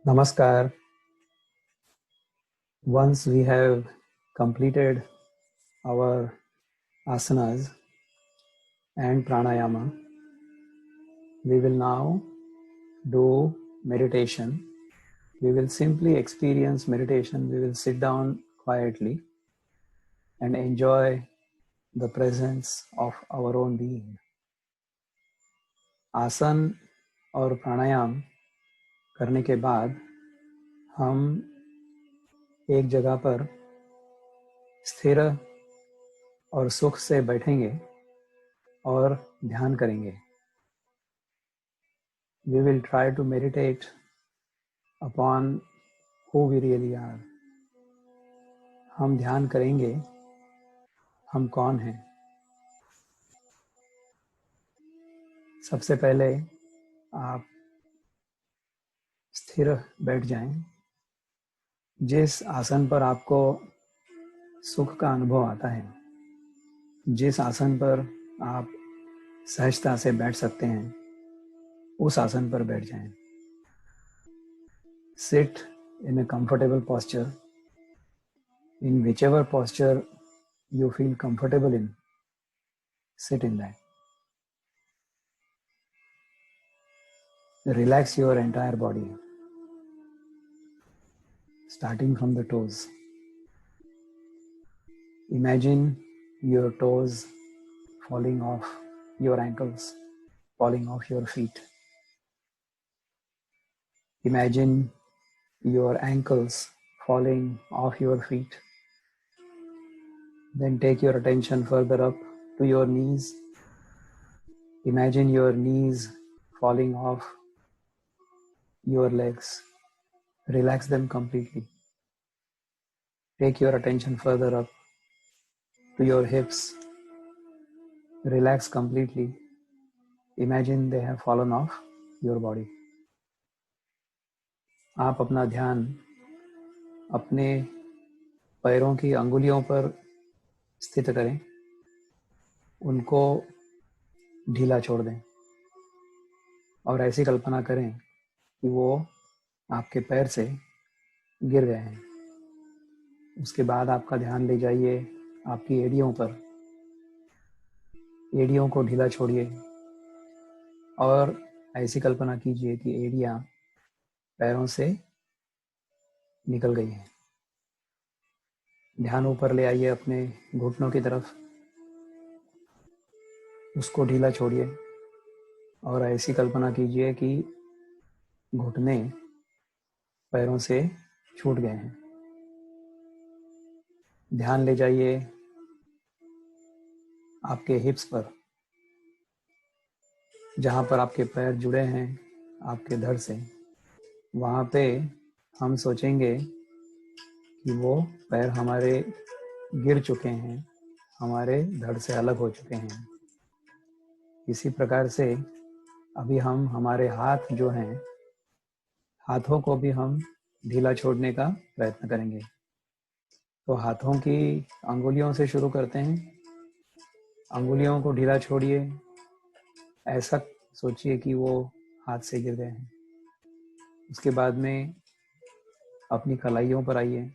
Namaskar. Once we have completed our asanas and pranayama, we will now do meditation. We will simply experience meditation. We will sit down quietly and enjoy the presence of our own being. आसन और प्राणायाम करने के बाद हम एक जगह पर स्थिर और सुख से बैठेंगे और ध्यान करेंगे. We will try to meditate upon who we really are. हम ध्यान करेंगे हम कौन हैं. सबसे पहले आप स्थिर बैठ जाएं. जिस आसन पर आपको सुख का अनुभव आता है, जिस आसन पर आप सहजता से बैठ सकते हैं, उस आसन पर बैठ जाएं. Sit in a comfortable posture. In whichever posture you feel comfortable in, sit in that. Relax your entire body, starting from the toes. Imagine your toes falling off your ankles, falling off your feet. Imagine your ankles falling off your feet. Then take your attention further up to your knees. Imagine your knees falling off your legs. Relax them completely. Take your attention further up to your hips. Relax completely. Imagine they have fallen off your body. आप अपना ध्यान अपने पैरों की अंगुलियों पर स्थित करें. उनको ढीला छोड़ दें और ऐसी कल्पना करें कि वो आपके पैर से गिर गए हैं. उसके बाद आपका ध्यान ले जाइए आपकी एड़ियों पर. एड़ियों को ढीला छोड़िए और ऐसी कल्पना कीजिए कि एड़ियाँ पैरों से निकल गई हैं. ध्यान ऊपर ले आइए अपने घुटनों की तरफ. उसको ढीला छोड़िए और ऐसी कल्पना कीजिए कि घुटने पैरों से छूट गए हैं. ध्यान ले जाइए आपके हिप्स पर, जहाँ पर आपके पैर जुड़े हैं आपके धड़ से. वहाँ पे हम सोचेंगे कि वो पैर हमारे गिर चुके हैं, हमारे धड़ से अलग हो चुके हैं. इसी प्रकार से अभी हम हमारे हाथ जो हैं, हाथों को भी हम ढीला छोड़ने का प्रयत्न करेंगे. तो हाथों की अंगुलियों से शुरू करते हैं. अंगुलियों को ढीला छोड़िए. ऐसा सोचिए कि वो हाथ से गिर गए हैं. उसके बाद में अपनी कलाइयों पर आइए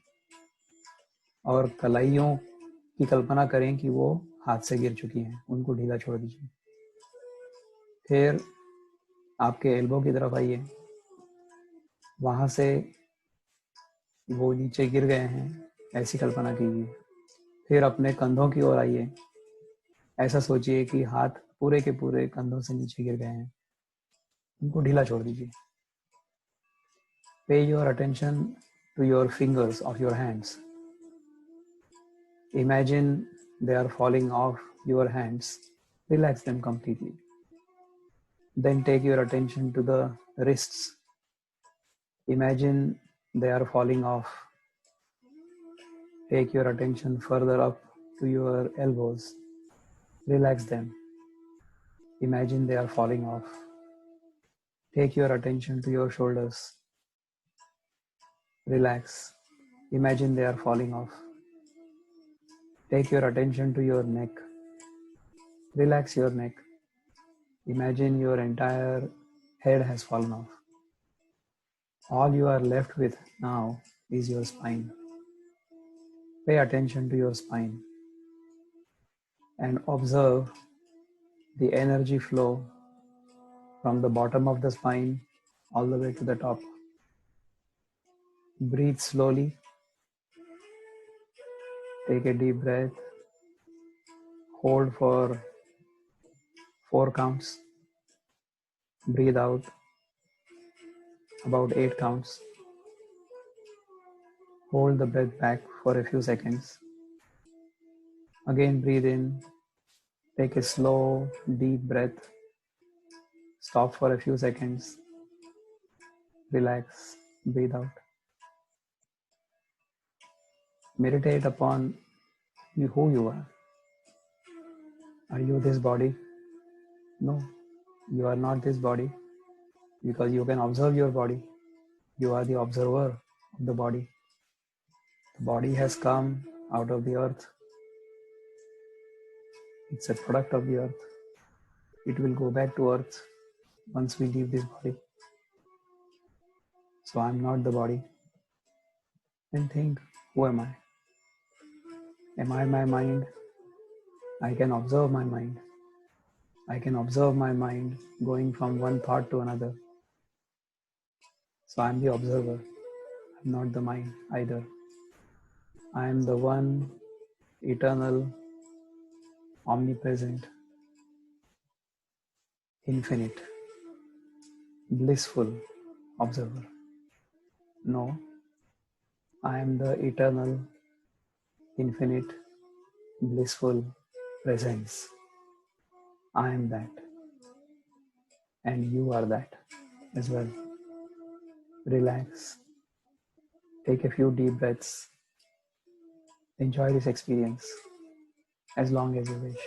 और कलाइयों की कल्पना करें कि वो हाथ से गिर चुकी हैं. उनको ढीला छोड़ दीजिए. फिर आपके एल्बो की तरफ आइए. वहाँ से वो नीचे गिर गए हैं, ऐसी कल्पना कीजिए. फिर अपने कंधों की ओर आइए. ऐसा सोचिए कि हाथ पूरे के पूरे कंधों से नीचे गिर गए हैं. उनको ढीला छोड़ दीजिए. Pay your attention to your fingers of your hands. Imagine they are falling off your hands. Relax them completely. Then take your attention to the wrists. Imagine they are falling off. Take your attention further up to your elbows. Relax them. Imagine they are falling off. Take your attention to your shoulders. Relax. Imagine they are falling off. Take your attention to your neck. Relax your neck. Imagine your entire head has fallen off. All you are left with now is your spine. Pay attention to your spine and observe the energy flow from the bottom of the spine all the way to the top. Breathe slowly. Take a deep breath. Hold for 4 counts. Breathe out about 8 counts. Hold the breath back for a few seconds. Again, breathe in. Take a slow, deep breath. Stop for a few seconds. Relax. Breathe out. Meditate upon who you are. Are you this body? No, you are not this body, because you can observe your body. You are the observer of the body. The body has come out of the earth. It's a product of the earth. It will go back to earth once we leave this body. So I'm not the body. Then think, who am I? Am I my mind? I can observe my mind. I can observe my mind going from one thought to another. So I'm the observer. I'm not the mind either. I am the one eternal, omnipresent, infinite, blissful observer. No, I am the eternal, infinite, blissful presence. I am that. And you are that as well. Relax. Take a few deep breaths. Enjoy this experience as long as you wish.